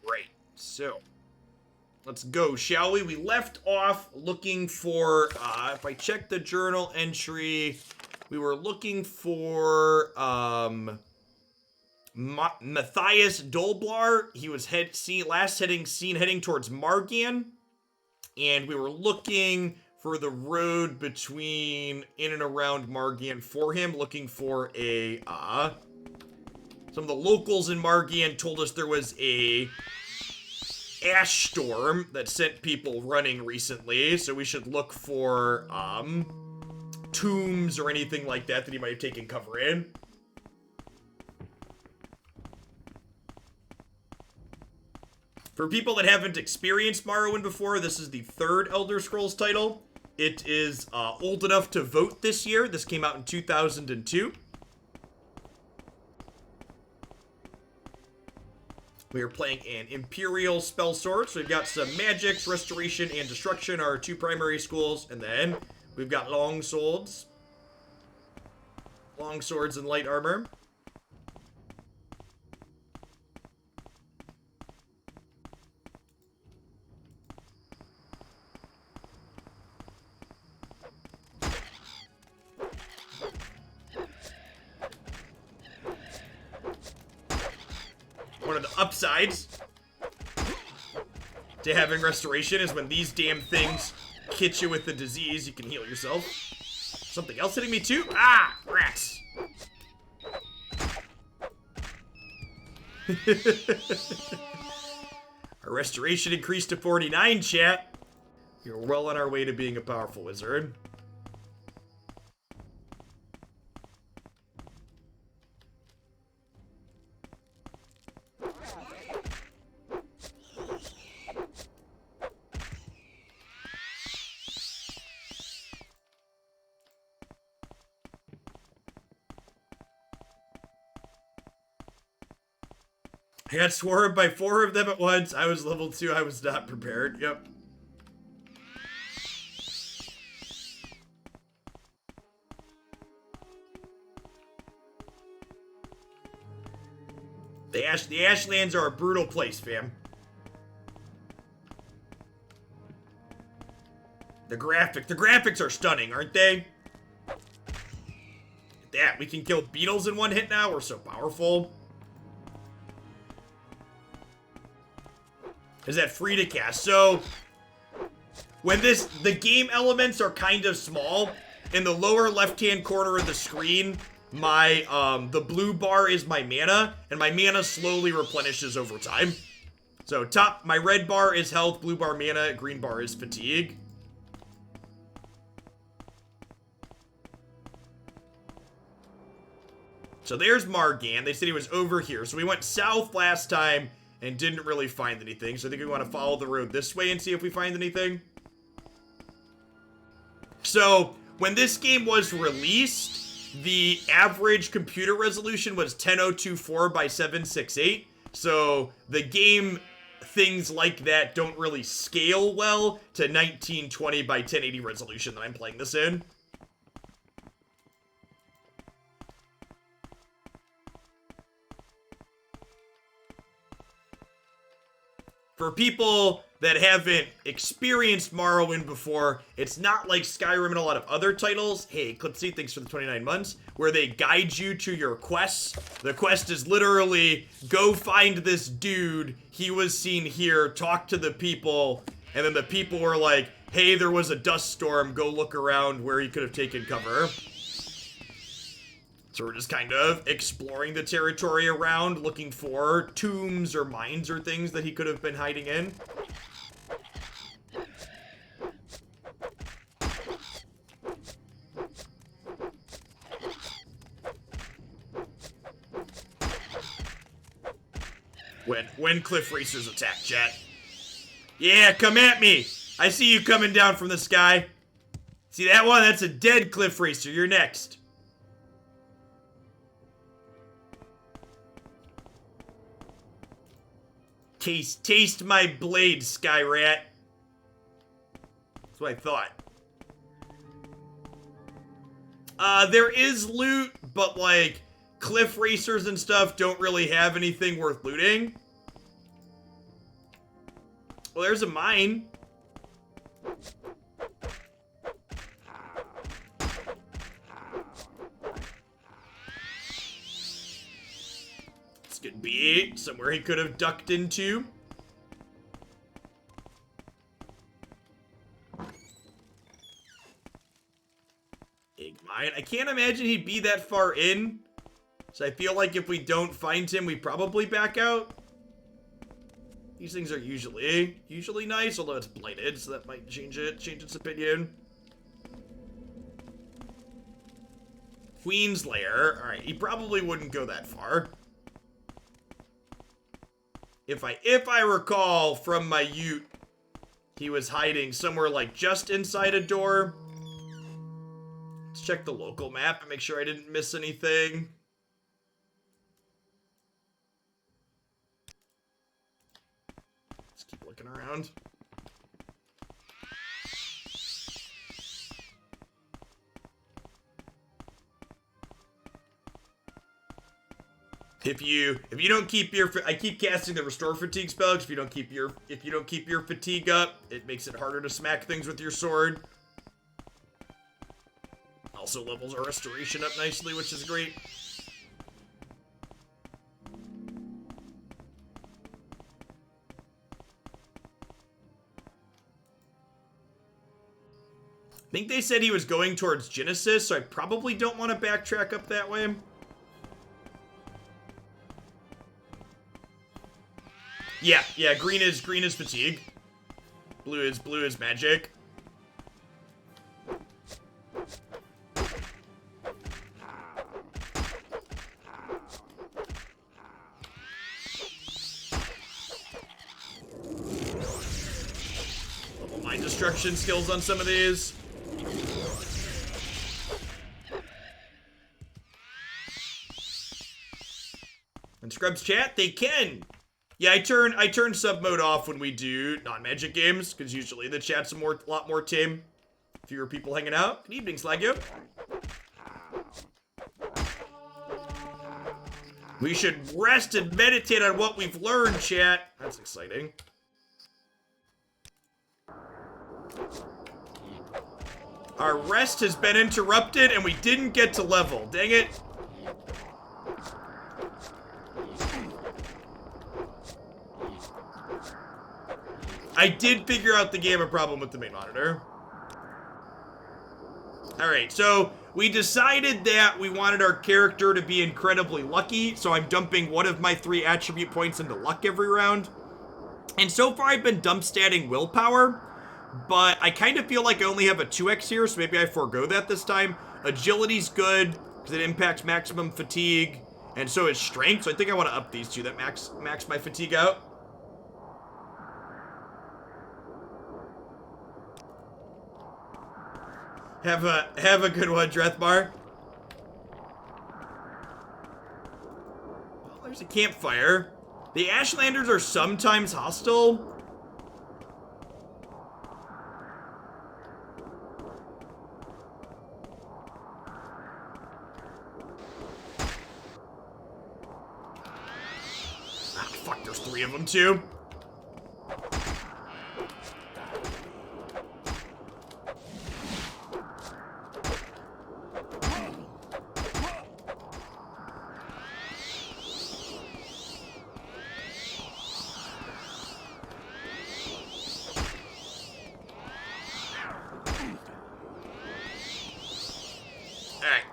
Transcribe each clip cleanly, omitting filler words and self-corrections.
Alright, so let's go, shall we? We left off looking for, if I check the journal entry, we were looking for, Matthias Dolblar. He was seen heading towards Margan, and we were looking for the road between in and around Margan for him, looking for a, some of the locals in Margan told us there was a ash storm that sent people running recently, so we should look for, tombs or anything like that that he might have taken cover in. For people that haven't experienced Morrowind before, this is the third Elder Scrolls title. It is old enough to vote this year. This came out in 2002. We are playing an Imperial spell sword, so we've got some magics, restoration, and destruction are our two primary schools, and then we've got long swords and light armor. One of the upsides to having restoration is when these damn things hit you with the disease, you can heal yourself. Something else hitting me too? Ah! Rats! Our restoration increased to 49, chat. You're well on our way to being a powerful wizard. I got swarmed by 4 of them at once. I was level 2. I was not prepared. Yep. The Ashlands are a brutal place, fam. The graphics are stunning, aren't they? That, we can kill beetles in one hit now. We're so powerful. Is that free to cast? So, when the game elements are kind of small, in the lower left-hand corner of the screen, the blue bar is my mana, and my mana slowly replenishes over time. So, my red bar is health, blue bar mana, green bar is fatigue. So there's Margan. They said he was over here. So we went south last time and didn't really find anything. So I think we want to follow the road this way and see if we find anything. So when this game was released, the average computer resolution was 10024 by 768. So the game, things like that don't really scale well to 1920 by 1080 resolution that I'm playing this in. For people that haven't experienced Morrowind before, it's not like Skyrim and a lot of other titles. Hey, Clipsy, thanks for the 29 months. Where they guide you to your quests. The quest is literally, go find this dude. He was seen here. Talk to the people. And then the people were like, hey, there was a dust storm. Go look around where he could have taken cover. So we're just kind of exploring the territory around, looking for tombs or mines or things that he could have been hiding in. When cliff racers attack, chat. Yeah, come at me. I see you coming down from the sky. See that one? That's a dead cliff racer. You're next. Taste my blade, Sky Rat. That's what I thought. There is loot, but like cliff racers and stuff don't really have anything worth looting. Well, there's a mine. This could be somewhere he could have ducked into. Egg mine. I can't imagine he'd be that far in. So I feel like if we don't find him, we probably back out. These things are usually nice, although it's blighted, so that might change its opinion. Queen's Lair. Alright, he probably wouldn't go that far. If I recall from my ute, he was hiding somewhere like just inside a door. Let's check the local map and make sure I didn't miss anything. Let's keep looking around. If you don't keep your, I keep casting the restore fatigue spell because if you don't keep your fatigue up, it makes it harder to smack things with your sword. Also levels our restoration up nicely, which is great. I think they said he was going towards Genesis, so I probably don't want to backtrack up that way. Yeah, green is fatigue. Blue is magic. Level mind destruction skills on some of these. And Scrubs chat, they can. Yeah, I turn sub mode off when we do non-magic games, because usually the chat's a lot more tame. Fewer people hanging out. Good evening, Slagyo. We should rest and meditate on what we've learned, chat. That's exciting. Our rest has been interrupted and we didn't get to level. Dang it. I did figure out the gamer problem with the main monitor. Alright, so we decided that we wanted our character to be incredibly lucky, so I'm dumping one of my 3 attribute points into luck every round. And so far I've been dump statting willpower, but I kind of feel like I only have a 2x here, so maybe I forego that this time. Agility's good, because it impacts maximum fatigue, and so is strength, so I think I want to up these two that max my fatigue out. Have a good one, Drethmar. Well, there's a campfire. The Ashlanders are sometimes hostile. Ah, fuck, there's 3 of them too.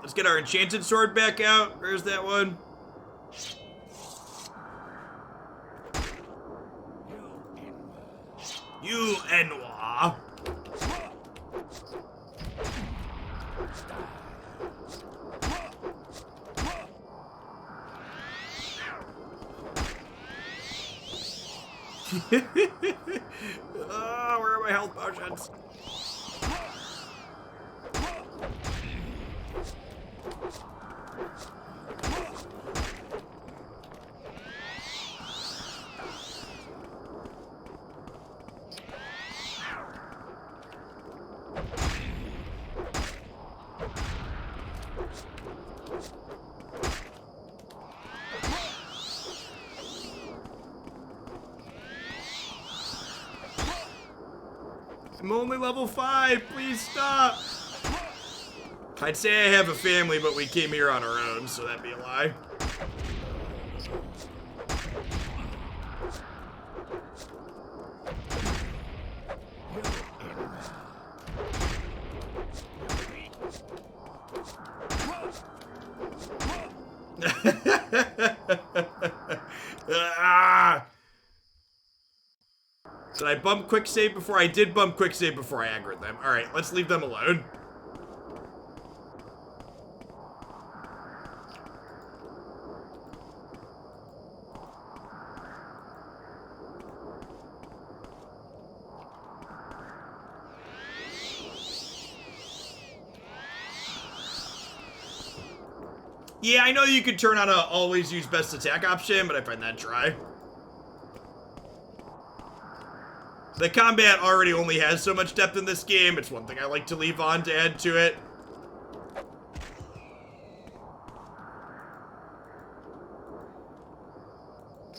Let's get our enchanted sword back out. Where's that one? You Enwa. Oh, where are my health potions? I'm only level 5. Please stop. I'd say I have a family, but we came here on our own, so that'd be a lie. Ah! Did I bump quick save before? I did bump quick save before I aggroed them. Alright, let's leave them alone. Yeah, I know you could turn on a always use best attack option, but I find that dry. The combat already only has so much depth in this game. It's one thing I like to leave on to add to it.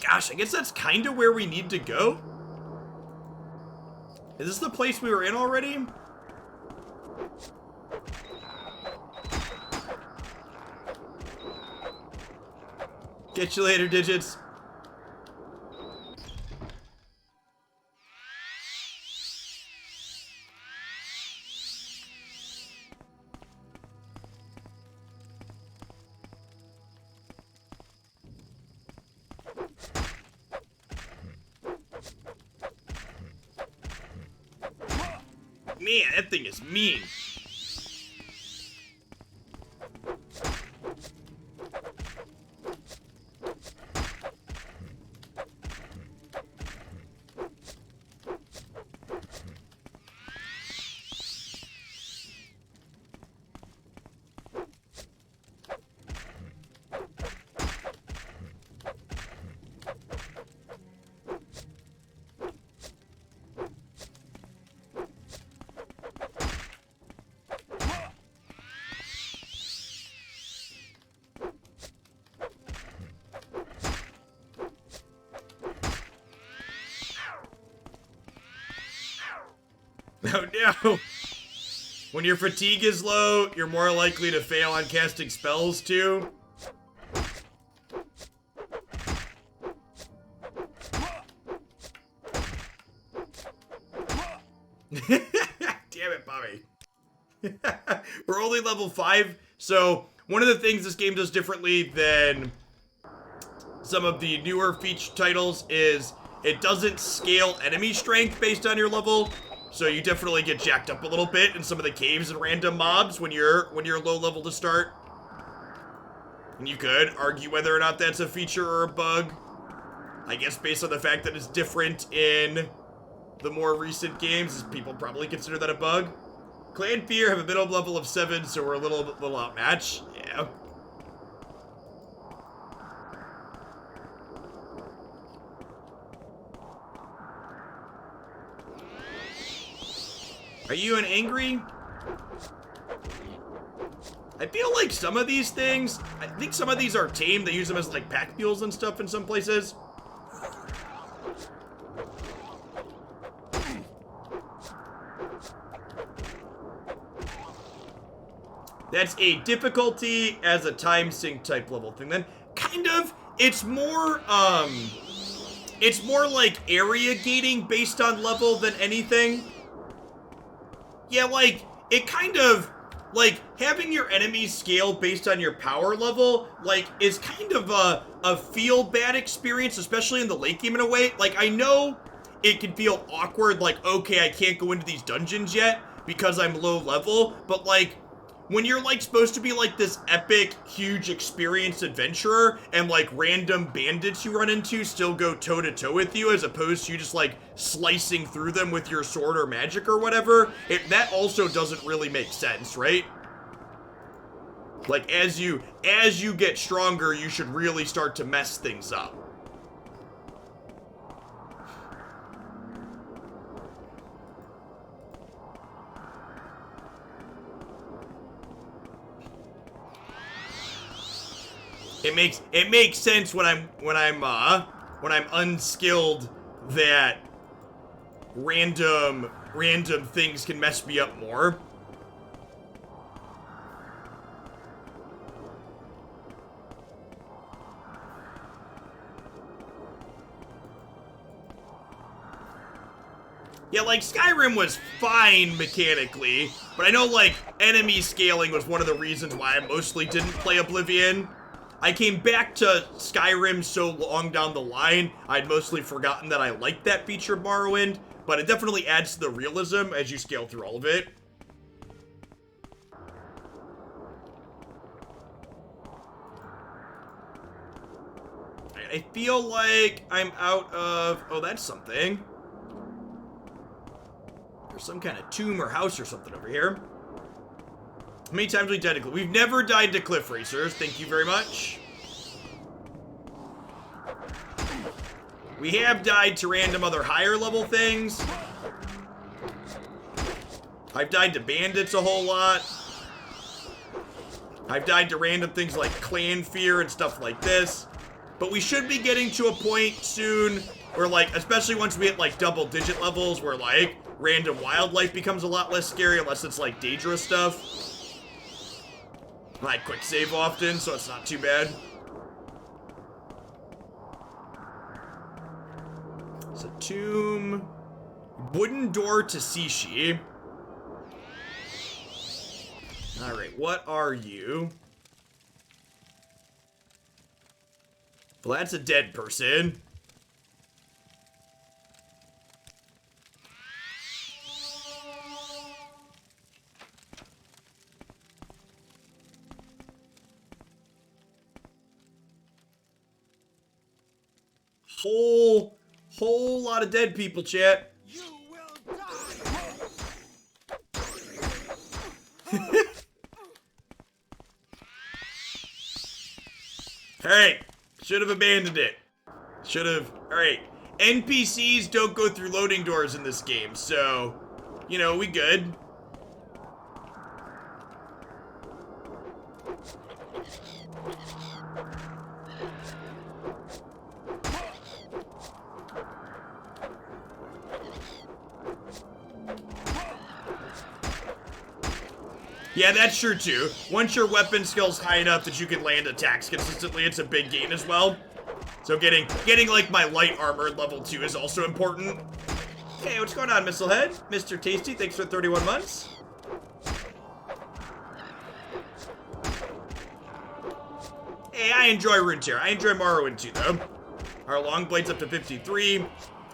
Gosh, I guess that's kind of where we need to go. Is this the place we were in already? Get you later, Digits. Man, that thing is mean. Oh no! When your fatigue is low, you're more likely to fail on casting spells too. Damn it, Bobby. We're only level 5, so one of the things this game does differently than some of the newer feature titles is it doesn't scale enemy strength based on your level. So you definitely get jacked up a little bit in some of the caves and random mobs when you're low level to start. And you could argue whether or not that's a feature or a bug. I guess based on the fact that it's different in the more recent games, people probably consider that a bug. Clan Fear have a middle level of 7, so we're a little outmatched. Yeah. Are you an angry? I feel like some of these things, I think some of these are tame. They use them as like pack mules and stuff in some places. That's a difficulty as a time sink type level thing then. Kind of. It's more like area gating based on level than anything. Yeah, like, it kind of, like, having your enemies scale based on your power level, like, is kind of a feel-bad experience, especially in the late game in a way. Like, I know it can feel awkward, like, okay, I can't go into these dungeons yet because I'm low level, but, like, when you're, like, supposed to be, like, this epic, huge, experienced adventurer, and, like, random bandits you run into still go toe-to-toe with you, as opposed to you just, like, slicing through them with your sword or magic or whatever, that also doesn't really make sense, right? Like, as you get stronger, you should really start to mess things up. It makes sense when I'm unskilled that random things can mess me up more. Yeah, like, Skyrim was fine mechanically, but I know, like, enemy scaling was one of the reasons why I mostly didn't play Oblivion. I came back to Skyrim so long down the line, I'd mostly forgotten that I liked that feature of Morrowind, but it definitely adds to the realism as you scale through all of it. I feel like I'm out of... Oh, that's something. There's some kind of tomb or house or something over here. How many times have we died to cliff? We've never died to cliff racers. Thank you very much. We have died to random other higher level things. I've died to bandits a whole lot. I've died to random things like clan fear and stuff like this. But we should be getting to a point soon where, like, especially once we hit, like, double-digit levels where, like, random wildlife becomes a lot less scary unless it's, like, dangerous stuff. I quick save often, so it's not too bad. It's a tomb. Wooden door to Sishi. Alright, what are you? Well, that's a dead person. Whole lot of dead people, chat. You will die. Alright, should have abandoned it. Should have. Alright, NPCs don't go through loading doors in this game, so, you know, we good. Yeah, that's true too. Once your weapon skill's high enough that you can land attacks consistently, it's a big gain as well. So getting like my light armor level 2 is also important. Hey, what's going on, Missilehead? Mr. Tasty, thanks for 31 months. Hey, I enjoy Runeterra. I enjoy Morrowind too, though. Our long blade's up to 53.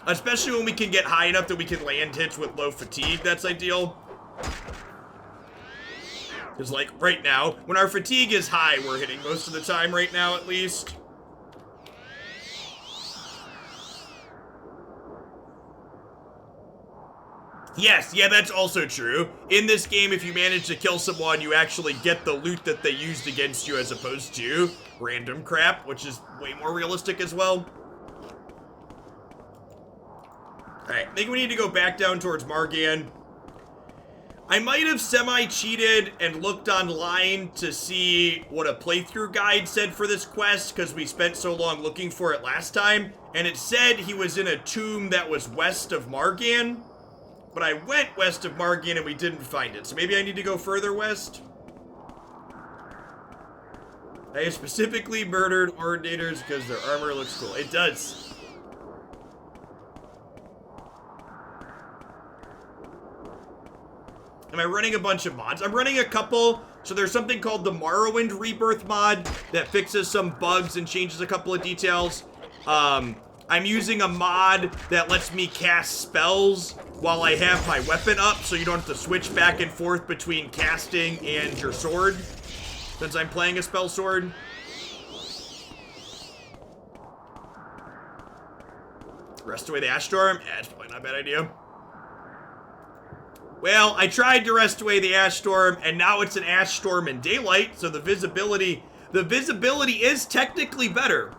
Especially when we can get high enough that we can land hits with low fatigue. That's ideal. Because, like, right now, when our fatigue is high, we're hitting most of the time right now, at least. Yes, yeah, that's also true. In this game, if you manage to kill someone, you actually get the loot that they used against you as opposed to random crap, which is way more realistic as well. Alright, I think we need to go back down towards Margan. I might have semi-cheated and looked online to see what a playthrough guide said for this quest, because we spent so long looking for it last time, and it said he was in a tomb that was west of Margan, but I went west of Margan and we didn't find it, so maybe I need to go further west? I specifically murdered ordinators because their armor looks cool. It does. Am I running a bunch of mods? I'm running a couple. So there's something called the Morrowind Rebirth mod that fixes some bugs and changes a couple of details. I'm using a mod that lets me cast spells while I have my weapon up, so you don't have to switch back and forth between casting and your sword, since I'm playing a spell sword. Rest away the ash storm? Yeah, it's probably not a bad idea. Well, I tried to rest away the ash storm, and now it's an ash storm in daylight, so the visibility is technically better.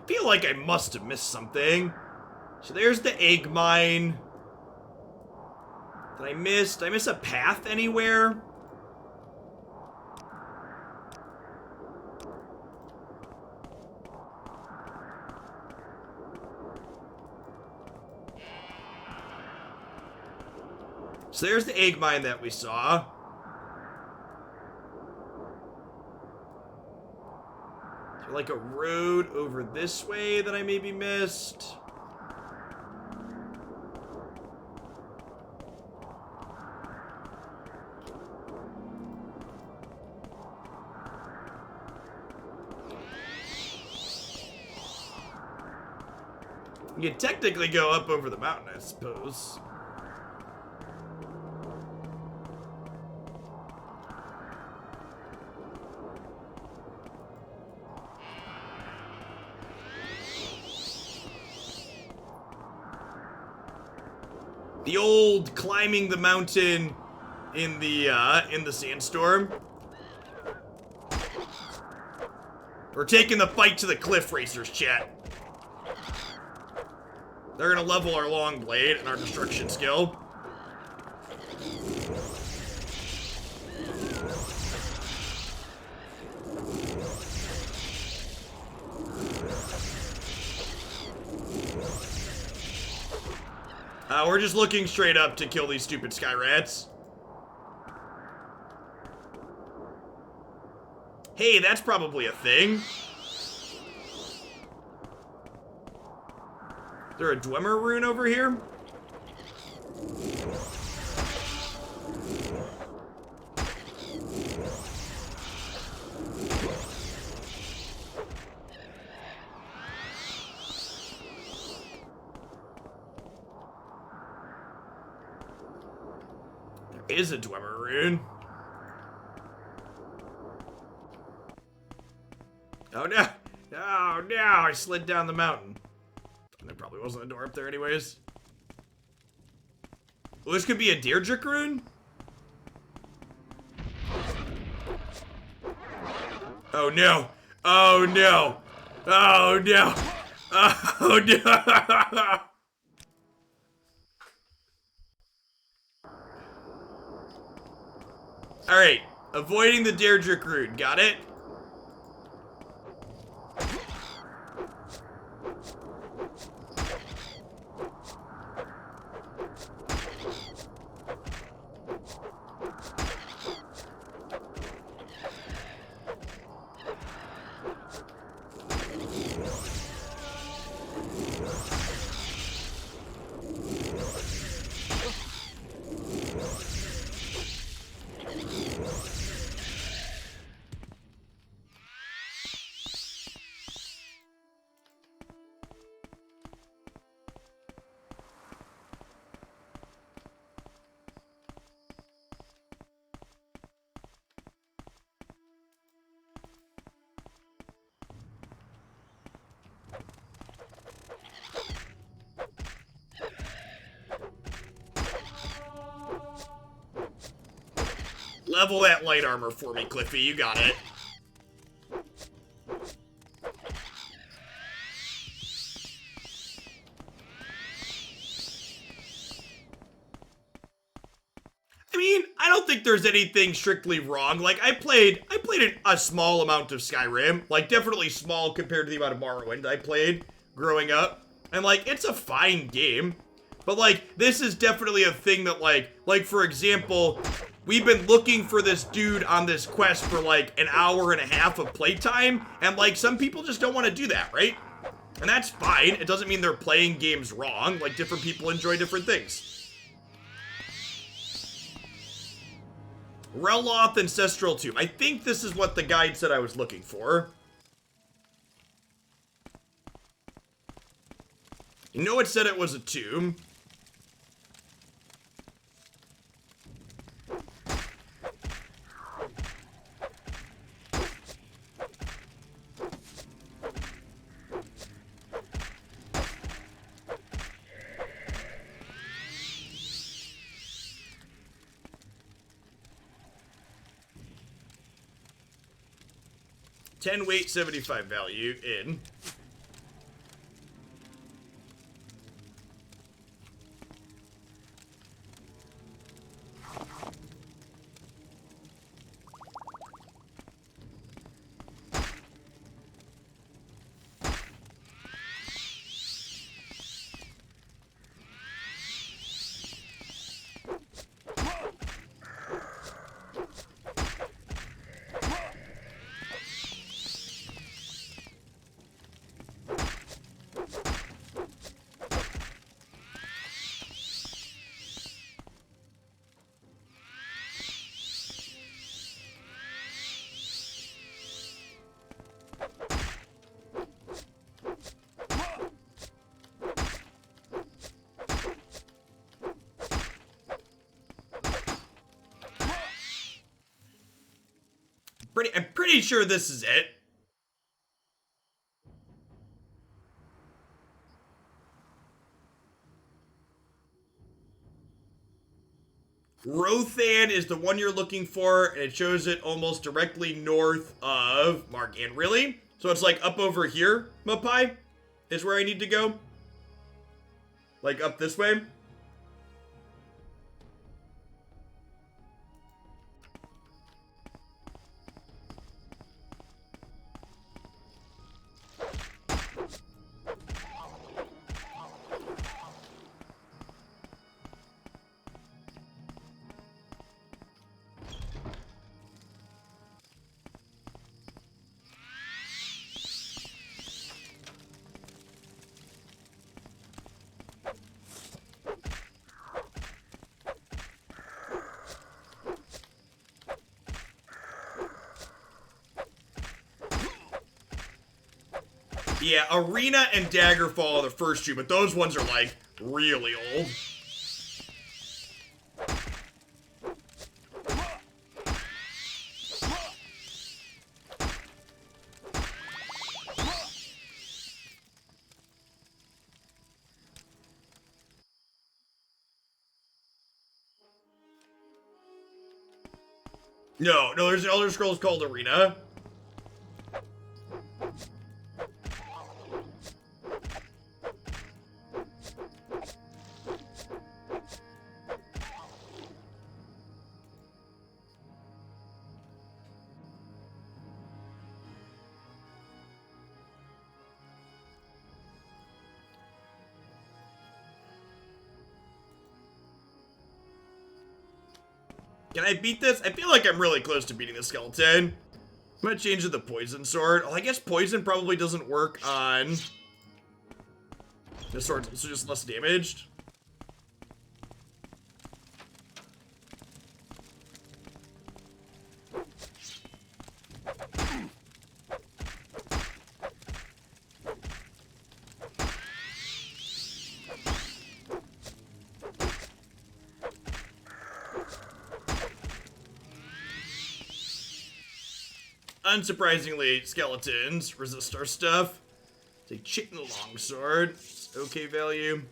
feel like I must have missed something. So there's the egg mine. Did I miss a path anywhere? So there's the egg mine that we saw. Is there like a road over this way that I maybe missed? You could technically go up over the mountain, I suppose. The old climbing the mountain in the sandstorm. We're taking the fight to the cliff racers, chat. They're gonna level our long blade and our destruction skill. We're just looking straight up to kill these stupid sky rats. Hey, that's probably a thing. Is there a Dwemer rune over here? There is a Dwemer rune. Oh no! Oh no! I slid down the mountain. There probably wasn't a door up there anyways. Well, this could be a Deirdre rune? Oh no! Oh no! Oh no! Oh no! Alright, avoiding the Deirdre rune, got it? Level that light armor for me, Cliffy. You got it. I mean, I don't think there's anything strictly wrong. Like, I played a small amount of Skyrim. Like, definitely small compared to the amount of Morrowind I played growing up. And, like, it's a fine game. But, like, this is definitely a thing that, like, for example, we've been looking for this dude on this quest for, like, an hour and a half of playtime. And, like, some people just don't want to do that, right? And that's fine. It doesn't mean they're playing games wrong. Like, different people enjoy different things. Reloth Ancestral Tomb. I think this is what the guide said I was looking for. You know it said it was a tomb. $10 weight, 75 value in. I'm pretty sure this is it. Rothan is the one you're looking for, and it shows it almost directly north of Margan. Really? So it's like up over here, Mapai, is where I need to go? Like up this way? Yeah, Arena and Daggerfall are the first two, but those ones are like really old. No, there's an Elder Scrolls called Arena. Can I beat this? I feel like I'm really close to beating the skeleton. I'm gonna change to the poison sword. Oh, I guess poison probably doesn't work on the sword's also just less damaged. Unsurprisingly, skeletons resist our stuff. It's a chicken longsword. It's okay value.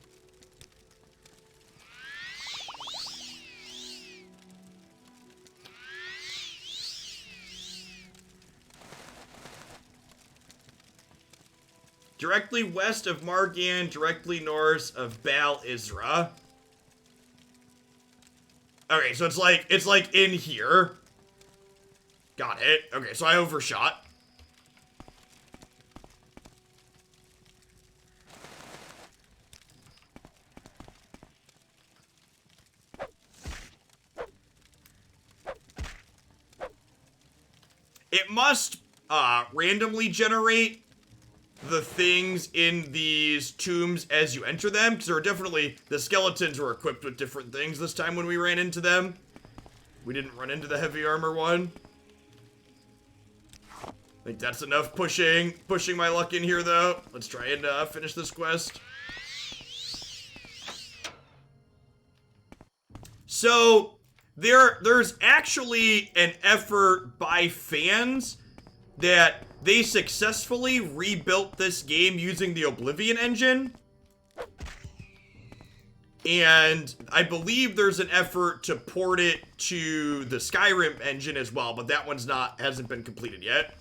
Directly west of Margan, directly north of Bal Isra. Okay, so it's like in here. Got it. Okay, so I overshot. It must randomly generate the things in these tombs as you enter them, because there are definitely, the skeletons were equipped with different things this time when we ran into them. We didn't run into the heavy armor one. I think that's enough pushing my luck in here, though. Let's try and finish this quest. So, there's actually an effort by fans that they successfully rebuilt this game using the Oblivion engine. And I believe there's an effort to port it to the Skyrim engine as well, but that one's hasn't been completed yet.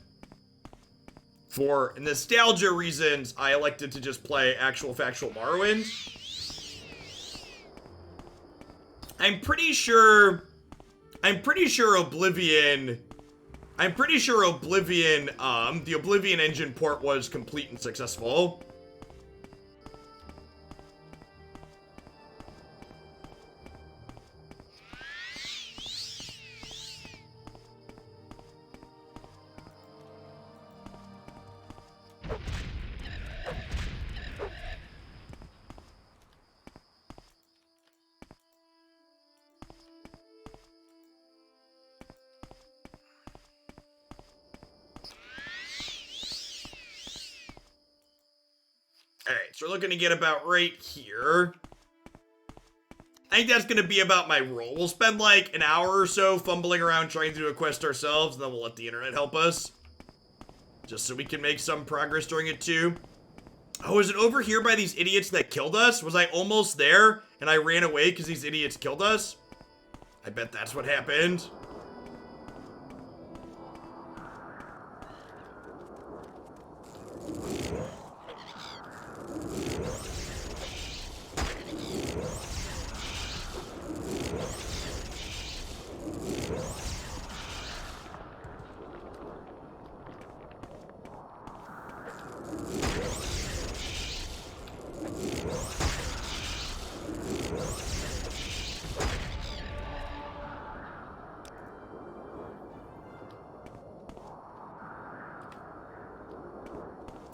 For nostalgia reasons, I elected to just play actual factual Morrowind. I'm pretty sure Oblivion, the Oblivion engine port was complete and successful. Alright, so we're looking to get about right here. I think that's going to be about my role. We'll spend like an hour or so fumbling around trying to do a quest ourselves, and then we'll let the internet help us. Just so we can make some progress during it too. Oh, is it over here by these idiots that killed us? Was I almost there and I ran away because these idiots killed us? I bet that's what happened.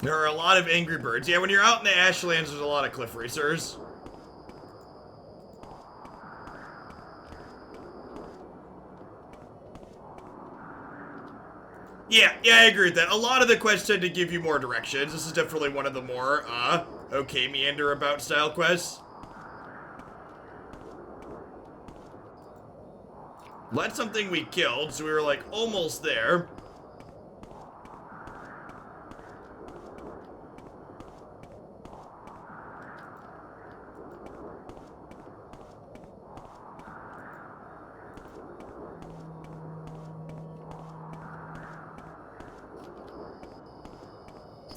There are a lot of angry birds. Yeah, when you're out in the Ashlands, there's a lot of cliff racers. Yeah, I agree with that. A lot of the quests tend to give you more directions. This is definitely one of the more, okay, meander about style quests. That's something we killed, so we were like almost there.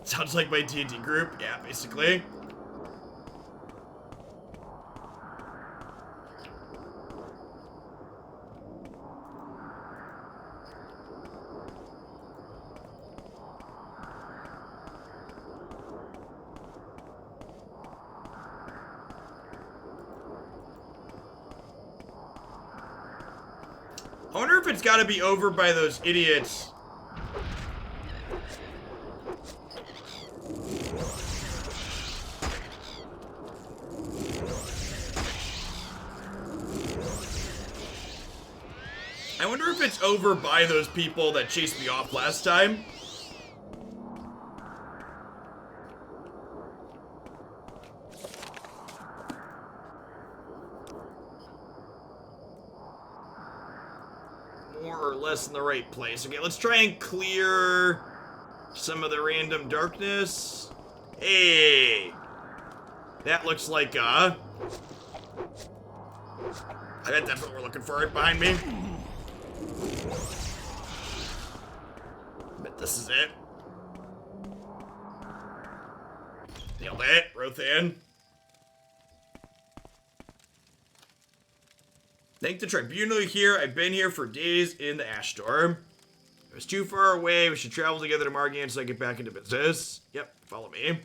Sounds like my D&D group. Yeah, basically. I wonder if it's got to be over by those idiots. I wonder if it's over by those people that chased me off last time. More or less in the right place. Okay, let's try and clear some of the random darkness. Hey! That looks like, I bet that's what we're looking for right behind me. Bet this is it. Nailed it. Rothan. Thank the tribunal here. I've been here for days in the ash storm. It was too far away. We should travel together to Margan so I get back into business. Yep, follow me.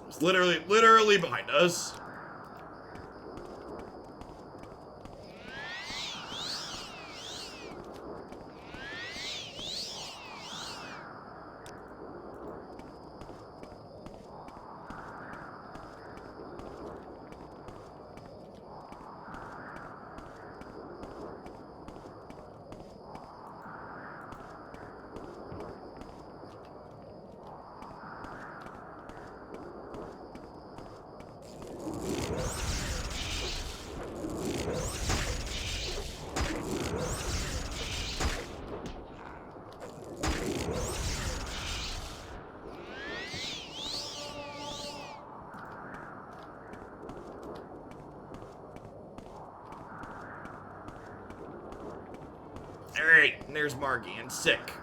It's literally behind us. Alright, and there's Margan. Sick.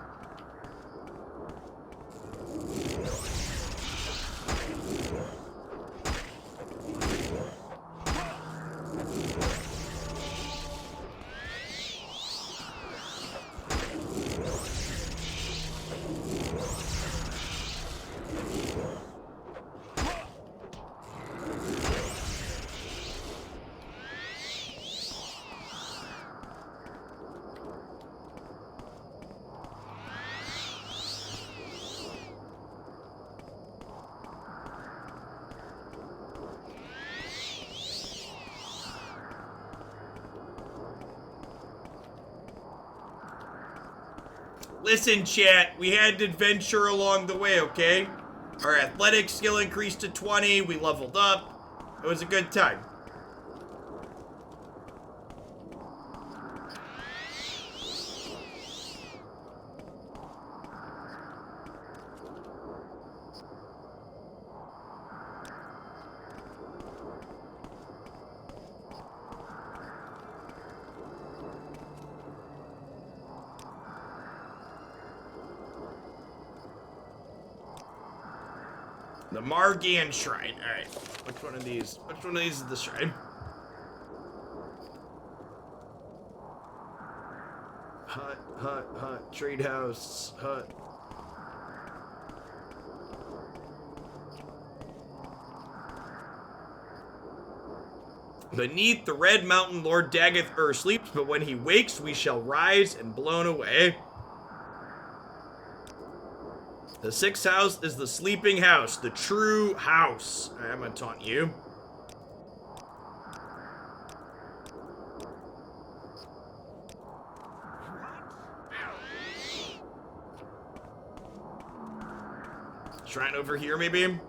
Listen, chat, we had an adventure along the way, okay? Our athletic skill increased to 20, we leveled up. It was a good time. The Margan Shrine. Alright. Which one of these is the shrine? Hut. Trade house. Hut. Beneath the red mountain, Lord Dageth sleeps, but when he wakes, we shall rise and blown away. The sixth house is the sleeping house, the true house. I'm gonna taunt you. Shrine over here, maybe?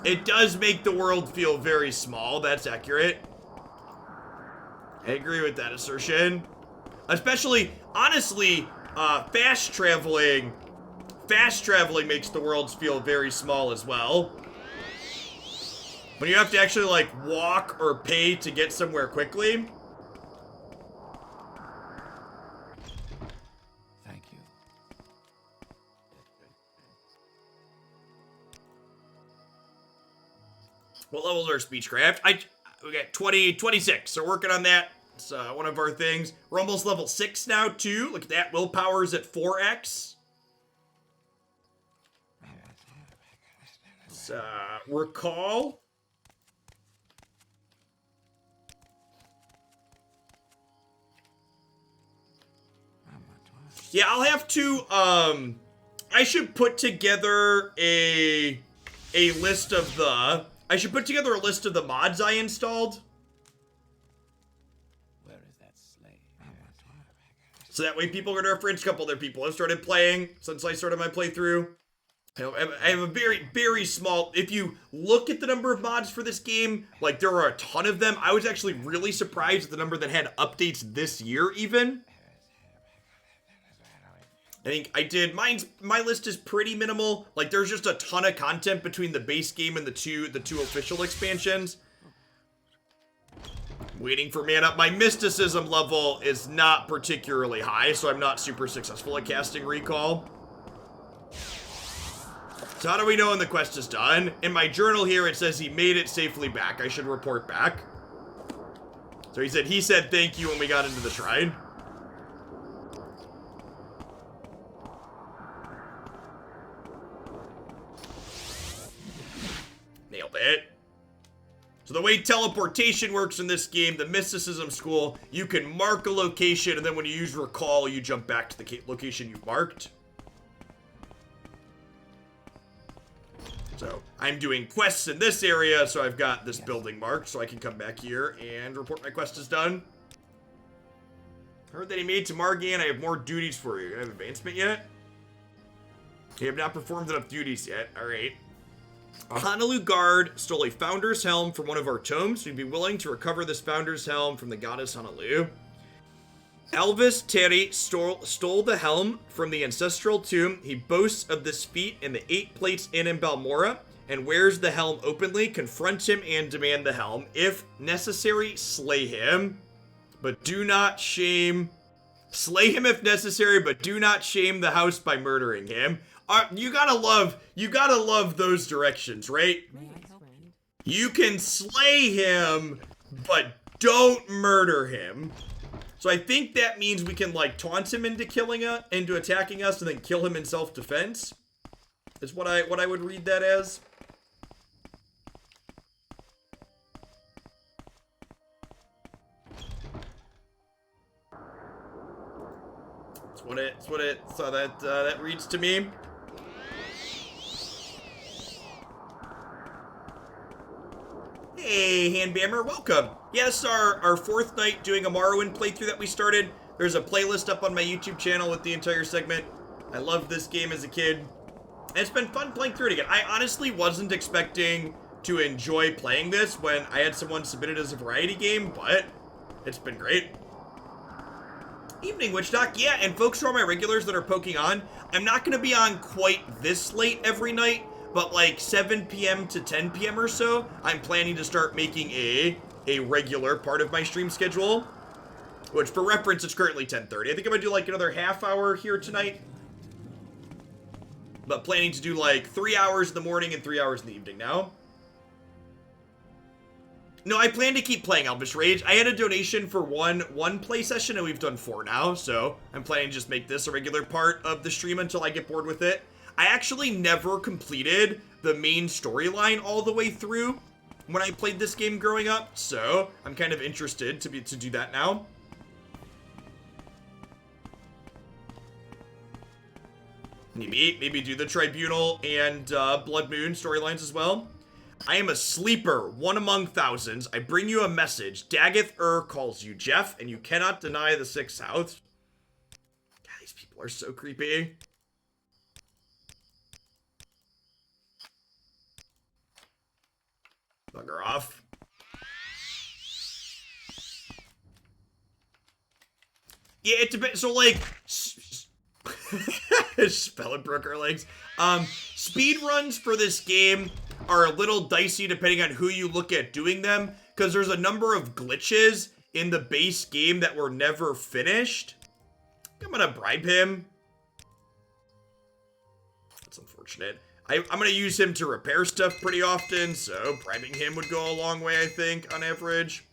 It does make the world feel very small, that's accurate. I agree with that assertion. Especially, honestly, fast traveling makes the worlds feel very small as well. When you have to actually, like, walk or pay to get somewhere quickly. What level's our speechcraft? We got 26, so working on that. It's one of our things. We're almost level 6 now, too. Look at that. Willpower's at 4x. Recall. Yeah, I'll have to, I should put together a list of the... I should put together a list of the mods I installed. Where is that slave? So that way people are going to reference a couple other people I've started playing since I started my playthrough. I have a very, very small... If you look at the number of mods for this game, like, there are a ton of them. I was actually really surprised at the number that had updates this year, even. I think I did, my list is pretty minimal. Like, there's just a ton of content between the base game and the two official expansions. Waiting for man up. My mysticism level is not particularly high, so I'm not super successful at casting recall. So how do we know when the quest is done? In my journal here, it says he made it safely back. I should report back. So he said thank you when we got into the shrine. Nailed it. So the way teleportation works in this game, the mysticism school, you can mark a location, and then when you use recall, you jump back to the location you've marked. So I'm doing quests in this area, so I've got this building marked, so I can come back here and report my quest is done. Heard that he made to Margan. I have more duties for you. You have advancement yet? You have not performed enough duties yet. All right. A Honolulu guard stole a founder's helm from one of our tombs. We'd be willing to recover this founder's helm from the goddess Honolulu. Elvis Terry stole the helm from the ancestral tomb. He boasts of this feat in the 8 plates inn in Balmora and wears the helm openly. Confront him and demand the helm. If necessary, slay him, but do not shame. Slay him if necessary, but do not shame the house by murdering him. You gotta love those directions, right? You can slay him, but don't murder him. So I think that means we can, like, taunt him into into attacking us, and then kill him in self-defense. Is what I would read that as. So that reads to me. Hey, Handbammer, welcome. Yes, our fourth night doing a Morrowind playthrough that we started. There's a playlist up on my YouTube channel with the entire segment. I loved this game as a kid. And it's been fun playing through it again. I honestly wasn't expecting to enjoy playing this when I had someone submit it as a variety game, but it's been great. Evening, Witch Doc. Yeah, and folks who are my regulars that are poking on, I'm not going to be on quite this late every night, but like 7 p.m. to 10 p.m. or so, I'm planning to start making a regular part of my stream schedule, which for reference, it's currently 10:30. I think I'm going to do like another half hour here tonight, but planning to do like 3 hours in the morning and 3 hours in the evening now. No, I plan to keep playing Elvish Rage. I had a donation for one play session, and we've done 4 now, so I'm planning to just make this a regular part of the stream until I get bored with it. I actually never completed the main storyline all the way through when I played this game growing up, so I'm kind of interested to do that now. Maybe do the Tribunal and Blood Moon storylines as well. I am a sleeper, one among thousands. I bring you a message. Daggeth calls you Jeff, and you cannot deny the 6th house. God, these people are so creepy. Bugger off. Yeah, it depends. So, like, Spellenbroker legs. Speed runs for this game are a little dicey depending on who you look at doing them, because there's a number of glitches in the base game that were never finished. I'm gonna bribe him. That's unfortunate. I'm gonna use him to repair stuff pretty often, so bribing him would go a long way, I think, on average.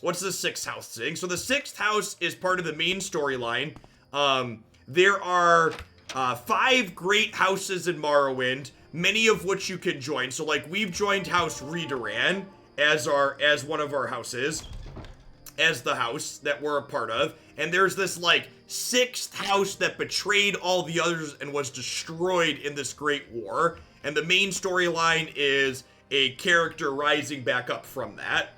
What's the 6th house thing? So the 6th house is part of the main storyline. There are 5 great houses in Morrowind, many of which you can join. So like we've joined House Redoran as one of our houses, as the house that we're a part of. And there's this like 6th house that betrayed all the others and was destroyed in this great war. And the main storyline is a character rising back up from that.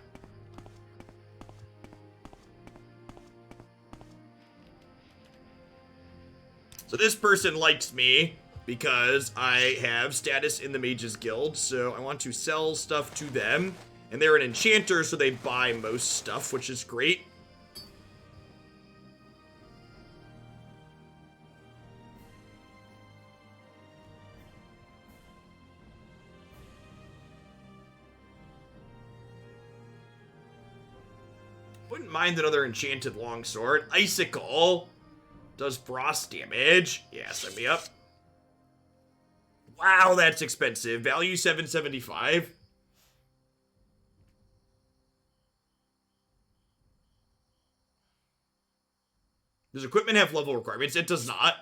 So this person likes me because I have status in the Mages Guild, so I want to sell stuff to them. And they're an enchanter, so they buy most stuff, which is great. Wouldn't mind another enchanted longsword. Icicle does frost damage. Yeah, sign me up. Wow, that's expensive. Value $775. Does equipment have level requirements? It does not.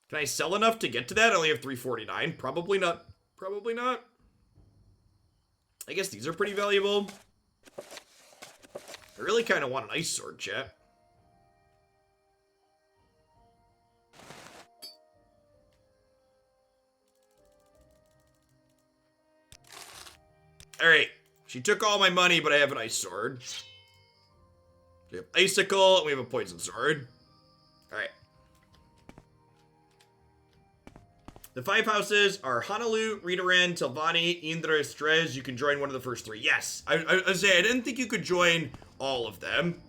Can I sell enough to get to that? I only have $349. Probably not. Probably not. I guess these are pretty valuable. I really kind of want an ice sword, chat. Alright. She took all my money, but I have an ice sword. We have icicle, and we have a poison sword. Alright. The 5 houses are Honolulu, Redoran, Telvanni, Indra, Strez. You can join one of the first 3. Yes. I didn't think you could join all of them.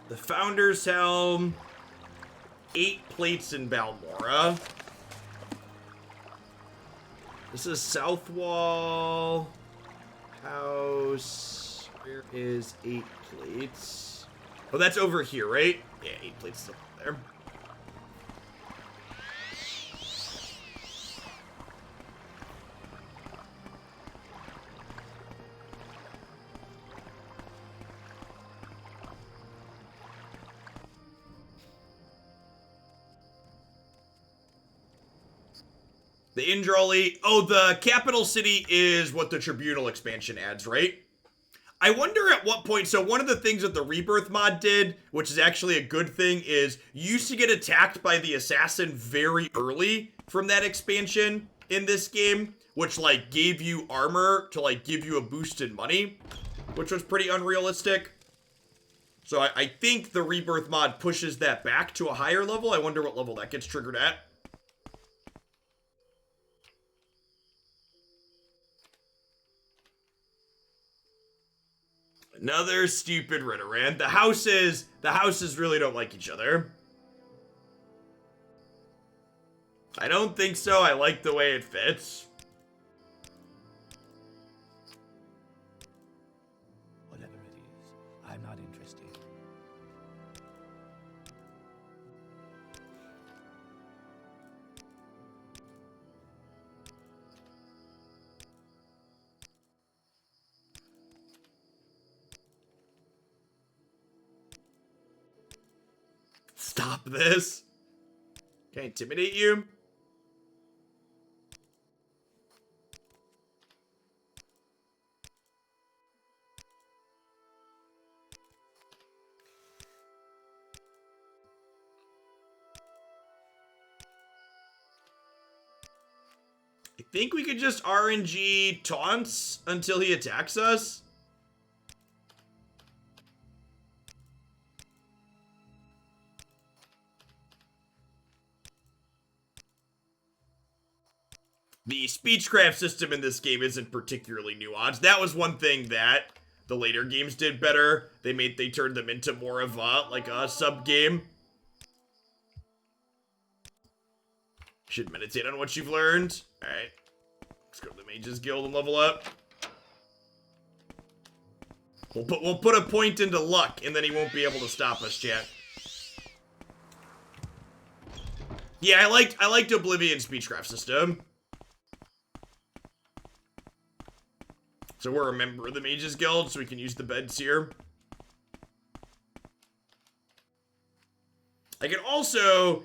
The Founder's Helm. 8 plates in Balmora. This is South Wall. House. Where is 8 plates? Oh, that's over here, right? Yeah, 8 plates up there. The Indrali. Oh, the capital city is what the Tribunal expansion adds, right? I wonder at what point, so one of the things that the Rebirth mod did, which is actually a good thing, is you used to get attacked by the assassin very early from that expansion in this game, which like gave you armor to like give you a boost in money, which was pretty unrealistic. So I think the Rebirth mod pushes that back to a higher level. I wonder what level that gets triggered at. Another stupid Ritterand. The houses really don't like each other. I don't think so. I like the way it fits. Whatever it is, I'm not interested. Stop this. Can I intimidate you? I think we could just RNG taunts until he attacks us. The speechcraft system in this game isn't particularly nuanced. That was one thing that the later games did better. They turned them into more of a, like a sub-game. Should meditate on what you've learned. Alright. Let's go to the Mages Guild and level up. We'll put a point into luck, and then he won't be able to stop us, chat. Yeah, I liked Oblivion's speechcraft system. So we're a member of the Mages Guild, so we can use the beds here. I can also...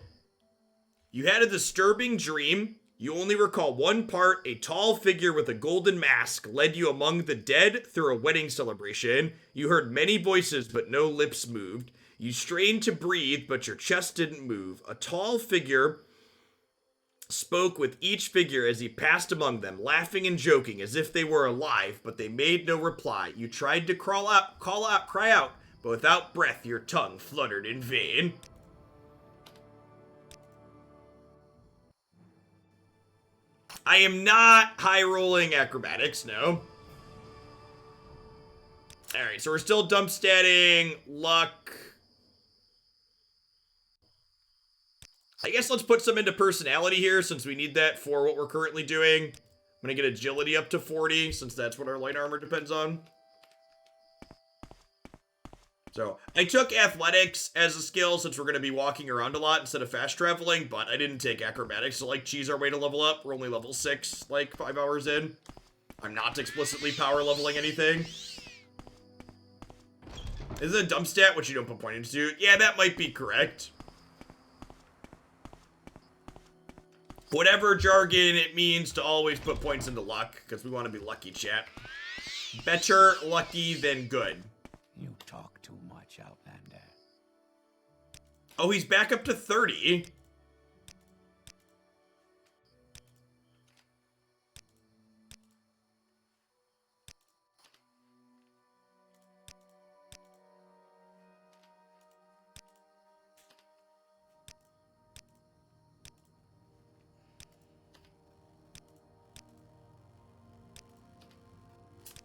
You had a disturbing dream. You only recall one part. A tall figure with a golden mask led you among the dead through a wedding celebration. You heard many voices, but no lips moved. You strained to breathe, but your chest didn't move. A tall figure spoke with each figure as he passed among them, laughing and joking as if they were alive, but they made no reply. You tried to call out, cry out, but without breath, your tongue fluttered in vain. I am not high-rolling acrobatics, no. Alright, so we're still dump statting luck. I guess let's put some into personality here, since we need that for what we're currently doing. I'm gonna get agility up to 40, since that's what our light armor depends on. So, I took athletics as a skill, since we're gonna be walking around a lot instead of fast traveling, but I didn't take acrobatics to, like, cheese our way to level up. We're only level 6, like, 5 hours in. I'm not explicitly power leveling anything. Is it a dump stat, which you don't put point into? Yeah, that might be correct. Whatever jargon it means to always put points into luck, because we want to be lucky, chat. Better lucky than good. You talk too much, Outlander. Oh, he's back up to 30.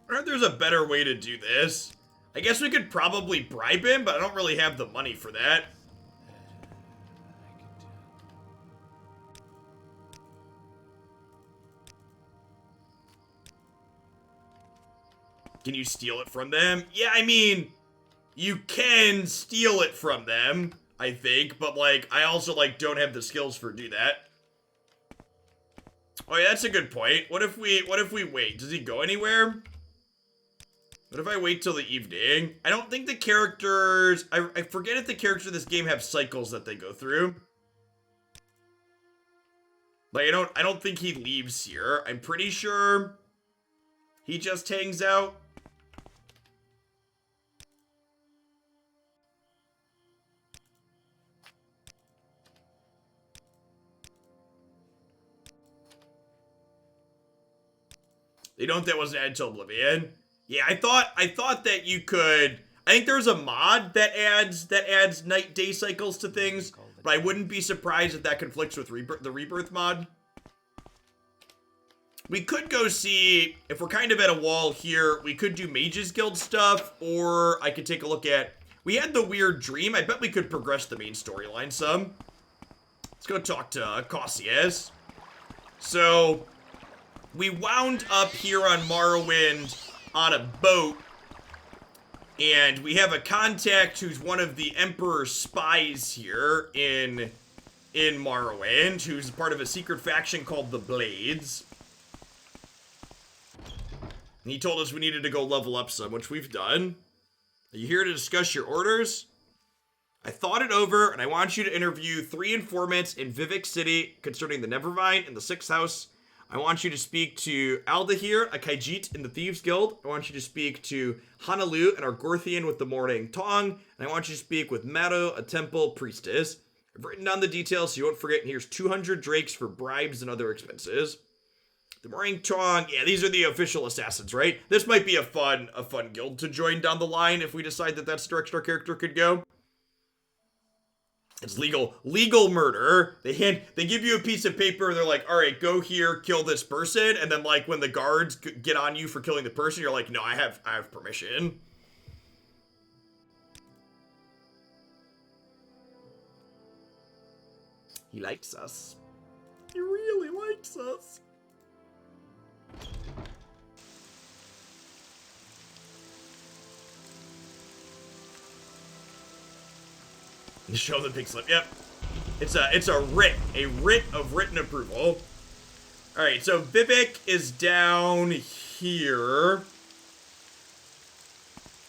I wonder if there's a better way to do this. I guess we could probably bribe him, but I don't really have the money for that. Can you steal it from them? Yeah, I mean, you can steal it from them, I think, but like, I also like don't have the skills for do that. Oh yeah, that's a good point. What if we wait? Does he go anywhere? What if I wait till the evening? I don't think the characters... I forget if the characters of this game have cycles that they go through. Like, I don't think he leaves here. I'm pretty sure he just hangs out. They don't, that wasn't added to Oblivion. Yeah, I thought that you could. I think there's a mod that adds night day cycles to things, but I wouldn't be surprised if that conflicts with the Rebirth mod. We could go see, if we're kind of at a wall here, we could do Mages Guild stuff, or I could take a look at, we had the weird dream. I bet we could progress the main storyline some. Let's go talk to Cassius. So, we wound up here on Morrowind on a boat, and we have a contact who's one of the Emperor's spies here in Morrowind, who's part of a secret faction called the Blades. And he told us we needed to go level up some, which we've done. Are you here to discuss your orders? I thought it over, and I want you to interview 3 informants in Vivec City concerning the Nevervine and the Sixth House. I want you to speak to Aldahir, a Khajiit in the Thieves Guild. I want you to speak to Hanalu, an Argorthian with the Morning Tongue. And I want you to speak with Mado, a Temple Priestess. I've written down the details so you won't forget, and here's 200 drakes for bribes and other expenses. The Morning Tongue, yeah, these are the official assassins, right? This might be a fun guild to join down the line if we decide that that's the direction our character could go. It's legal murder. They give you a piece of paper. They're like, all right, go here, kill this person. And then like when the guards get on you for killing the person, you're like, no, I have permission. He likes us. He really likes us. Show the pink slip. Yep. It's a writ of written approval. All right, so Vivec is down here.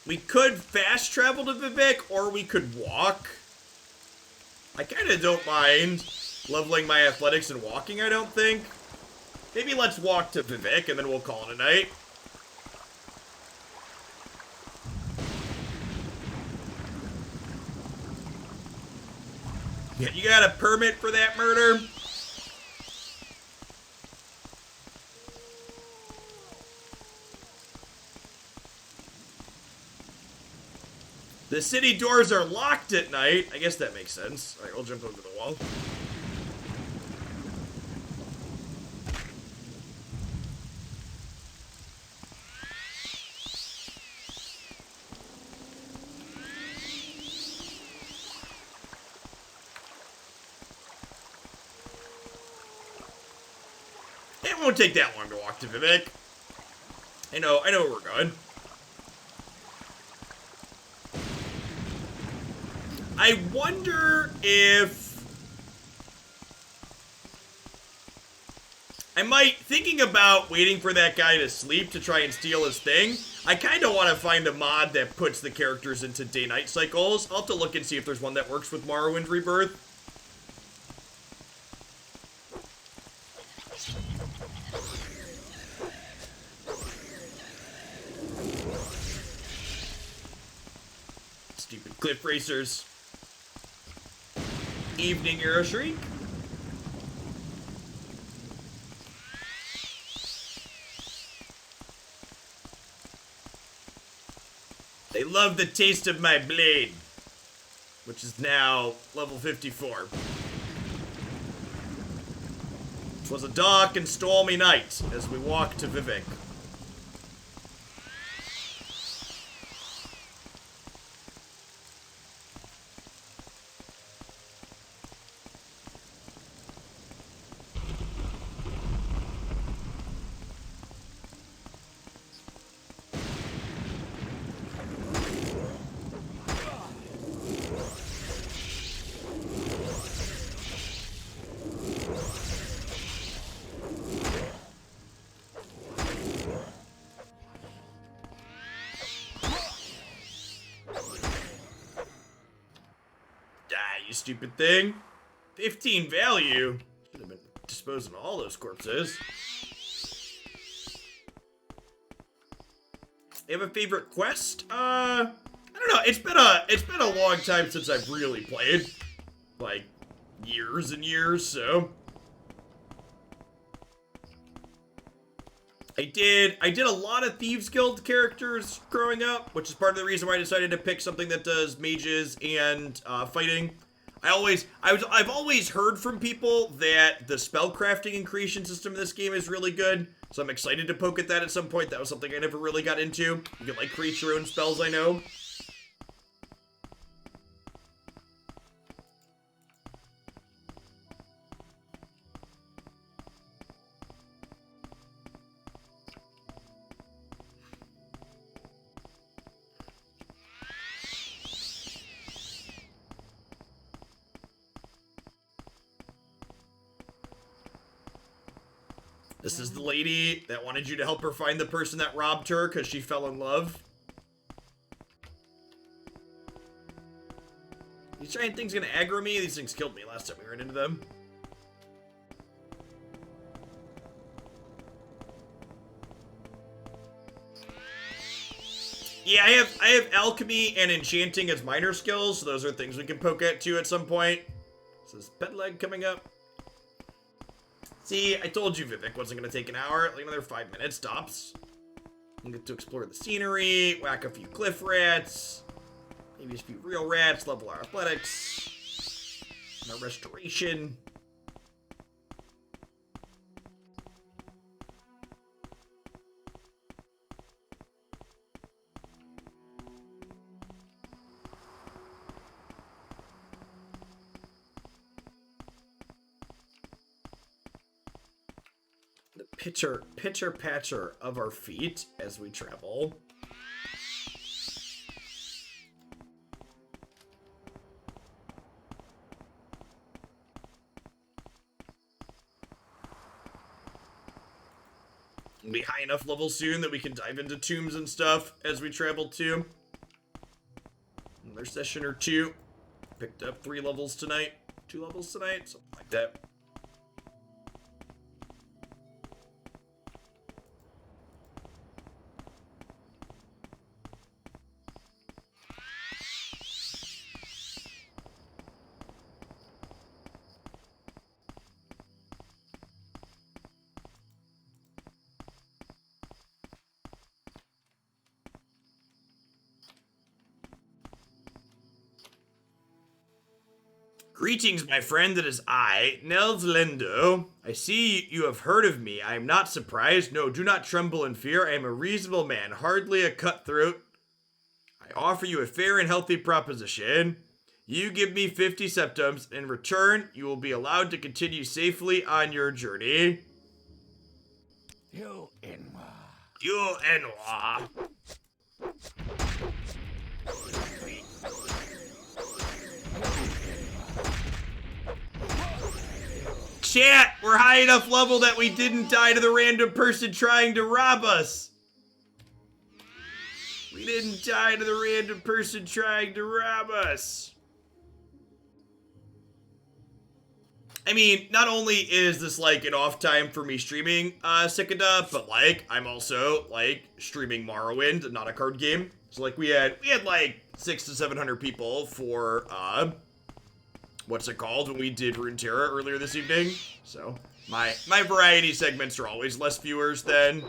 We could fast travel to Vivec, or we could walk. I kind of don't mind leveling my athletics and walking, I don't think. Maybe let's walk to Vivec, and then we'll call it a night. Yeah, you got a permit for that murder? The city doors are locked at night. I guess that makes sense. All right, we'll jump over the wall. It won't take that long to walk to Vivec. I know where we're going. I wonder if I might, thinking about waiting for that guy to sleep to try and steal his thing, I kind of want to find a mod that puts the characters into day-night cycles. I'll have to look and see if there's one that works with Morrowind Rebirth. Stupid cliff racers. Evening Arrow Shriek. They love the taste of my blade, which is now level 54. It was a dark and stormy night as we walked to Vivec. You stupid thing. 15 value. Should have been disposing of all those corpses. You have a favorite quest? I don't know. It's been a long time since I've really played. Like, years and years, so. I did a lot of Thieves Guild characters growing up, which is part of the reason why I decided to pick something that does mages and fighting. I've always heard from people that the spellcrafting and creation system in this game is really good, so I'm excited to poke at that at some point. That was something I never really got into. You can like create your own spells, I know. This is the lady that wanted you to help her find the person that robbed her because she fell in love. These giant things gonna aggro me? These things killed me last time we ran into them. Yeah, I have alchemy and enchanting as minor skills, so those are things we can poke at too at some point. This is pet leg coming up. See, I told you Vivec wasn't going to take an hour, like another 5 minutes, tops. We get to explore the scenery, whack a few cliff rats, maybe a few real rats, level our athletics, and our restoration. Pitcher patcher of our feet as we travel. We'll be high enough level soon that we can dive into tombs and stuff as we travel too. Another session or two. Picked up 3 levels tonight. 2 levels tonight, something like that. Greetings, my friend, that is I, Nels Lendo. I see you have heard of me. I am not surprised. No, do not tremble in fear. I am a reasonable man, hardly a cutthroat. I offer you a fair and healthy proposition. You give me 50 septums. In return, you will be allowed to continue safely on your journey. You Enwa. You Enwa. Chat, we're high enough level that we didn't die to the random person trying to rob us. We didn't die to the random person trying to rob us. I mean, not only is this like an off time for me streaming Cicada, but like I'm also like streaming Morrowind, not a card game. So like we had like 600 to 700 people for what's it called when we did Runeterra earlier this evening. So my variety segments are always less viewers than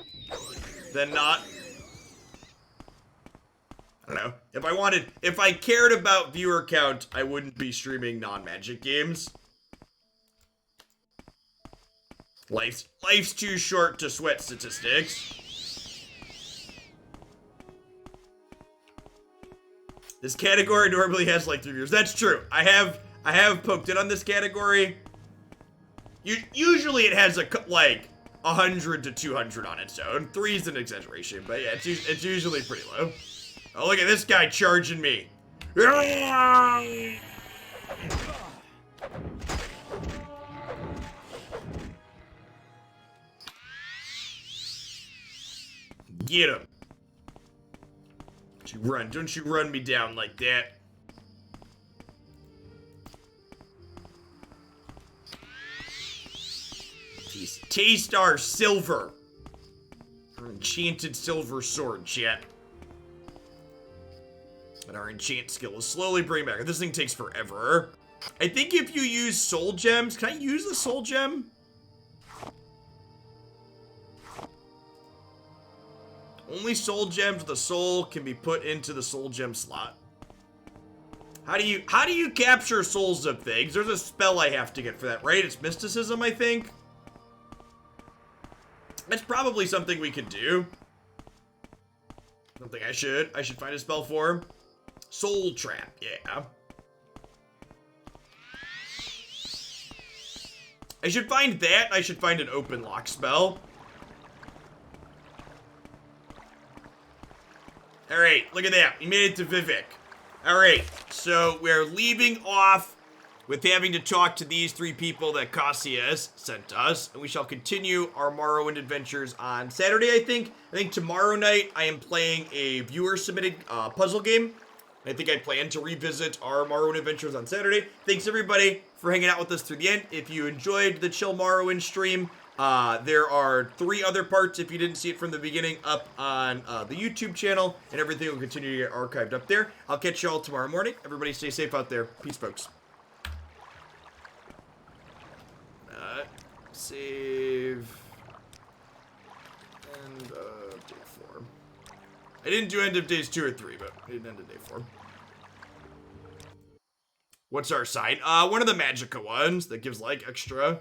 not. I don't know. If I cared about viewer count, I wouldn't be streaming non-Magic games. Life's too short to sweat statistics. This category normally has like 3 viewers. That's true. I have poked it on this category. Usually it has like 100 to 200 on its own. 3 is an exaggeration, but yeah, it's usually pretty low. Oh, look at this guy charging me. Get him. Don't you run me down like that. Taste our silver. Our enchanted silver sword, chat. And our enchant skill is slowly bringing back. This thing takes forever. I think if you use soul gems, can I use the soul gem? Only soul gems with a soul can be put into the soul gem slot. How do you capture souls of things? There's a spell I have to get for that, right? It's mysticism, I think. That's probably something we could do. Something I should find a spell for. Soul trap, yeah. I should find that. I should find an open lock spell. Alright, look at that. We made it to Vivec. Alright, so we're leaving off with having to talk to these 3 people that Cassius sent us, and we shall continue our Morrowind adventures on Saturday, I think. I think tomorrow night I am playing a viewer-submitted puzzle game. I think I plan to revisit our Morrowind adventures on Saturday. Thanks, everybody, for hanging out with us through the end. If you enjoyed the Chill Morrowind stream, there are 3 other parts, if you didn't see it from the beginning, up on the YouTube channel, and everything will continue to get archived up there. I'll catch you all tomorrow morning. Everybody stay safe out there. Peace, folks. Save. End of day 4. I didn't do end of days 2 or 3, but I did end of day 4. What's our sign? One of the Magicka ones that gives, like, extra